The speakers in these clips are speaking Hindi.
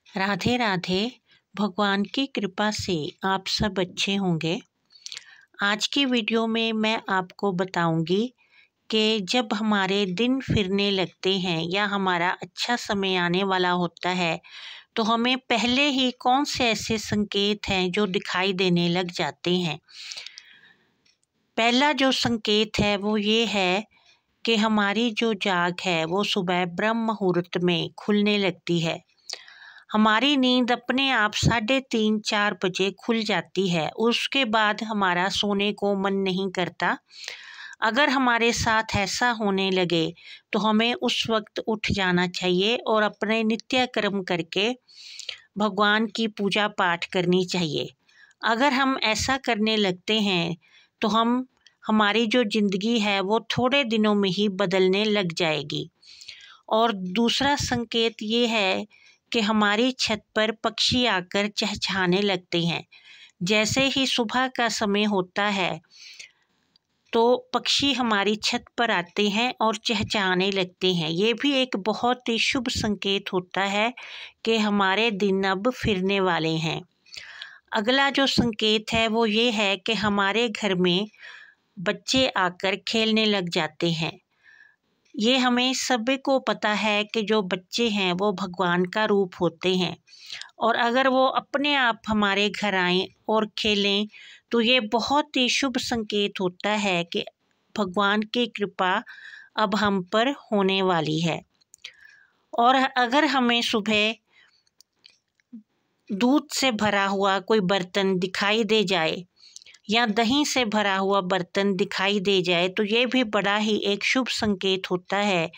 राधे राधे। भगवान की कृपा से आप सब अच्छे होंगे। आज की वीडियो में मैं आपको बताऊंगी कि जब हमारे दिन फिरने लगते हैं या हमारा अच्छा समय आने वाला होता है तो हमें पहले ही कौन से ऐसे संकेत हैं जो दिखाई देने लग जाते हैं। पहला जो संकेत है वो ये है कि हमारी जो जाग है वो सुबह ब्रह्म मुहूर्त में खुलने लगती है। हमारी नींद अपने आप 3:30-4 बजे खुल जाती है। उसके बाद हमारा सोने को मन नहीं करता। अगर हमारे साथ ऐसा होने लगे तो हमें उस वक्त उठ जाना चाहिए और अपने नित्य कर्म करके भगवान की पूजा पाठ करनी चाहिए। अगर हम ऐसा करने लगते हैं तो हमारी जो ज़िंदगी है वो थोड़े दिनों में ही बदलने लग जाएगी। और दूसरा संकेत ये है कि हमारी छत पर पक्षी आकर चहचहाने लगते हैं। जैसे ही सुबह का समय होता है तो पक्षी हमारी छत पर आते हैं और चहचहाने लगते हैं। ये भी एक बहुत ही शुभ संकेत होता है कि हमारे दिन अब फिरने वाले हैं। अगला जो संकेत है वो ये है कि हमारे घर में बच्चे आकर खेलने लग जाते हैं। ये हमें सभी को पता है कि जो बच्चे हैं वो भगवान का रूप होते हैं और अगर वो अपने आप हमारे घर आएं और खेलें तो ये बहुत ही शुभ संकेत होता है कि भगवान की कृपा अब हम पर होने वाली है। और अगर हमें सुबह दूध से भरा हुआ कोई बर्तन दिखाई दे जाए या दही से भरा हुआ बर्तन दिखाई दे जाए तो ये भी बड़ा ही एक शुभ संकेत होता है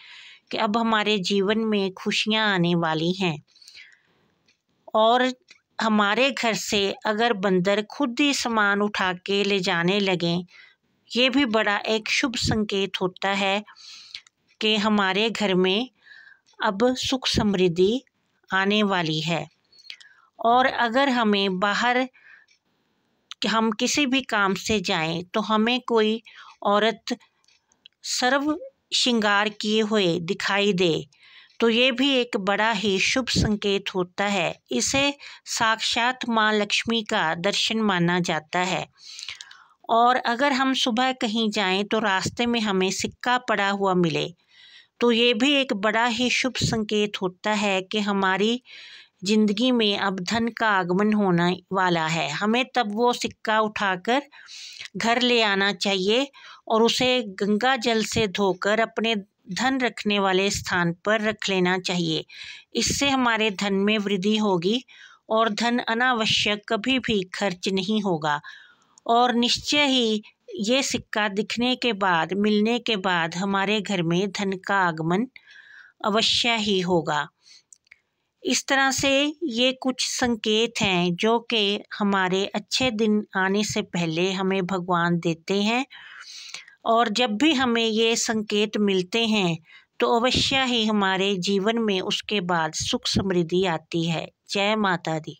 कि अब हमारे जीवन में खुशियां आने वाली हैं। और हमारे घर से अगर बंदर खुद ही सामान उठा के ले जाने लगें, ये भी बड़ा एक शुभ संकेत होता है कि हमारे घर में अब सुख समृद्धि आने वाली है। और अगर हमें बाहर हम किसी भी काम से जाएं तो हमें कोई औरत सर्व श्रृंगार किए हुए दिखाई दे तो ये भी एक बड़ा ही शुभ संकेत होता है। इसे साक्षात माँ लक्ष्मी का दर्शन माना जाता है। और अगर हम सुबह कहीं जाएं तो रास्ते में हमें सिक्का पड़ा हुआ मिले तो ये भी एक बड़ा ही शुभ संकेत होता है कि हमारी ज़िंदगी में अब धन का आगमन होने वाला है। हमें तब वो सिक्का उठाकर घर ले आना चाहिए और उसे गंगा जल से धोकर अपने धन रखने वाले स्थान पर रख लेना चाहिए। इससे हमारे धन में वृद्धि होगी और धन अनावश्यक कभी भी खर्च नहीं होगा। और निश्चय ही ये सिक्का दिखने के बाद, मिलने के बाद हमारे घर में धन का आगमन अवश्य ही होगा। इस तरह से ये कुछ संकेत हैं जो कि हमारे अच्छे दिन आने से पहले हमें भगवान देते हैं। और जब भी हमें ये संकेत मिलते हैं तो अवश्य ही हमारे जीवन में उसके बाद सुख समृद्धि आती है। जय माता दी।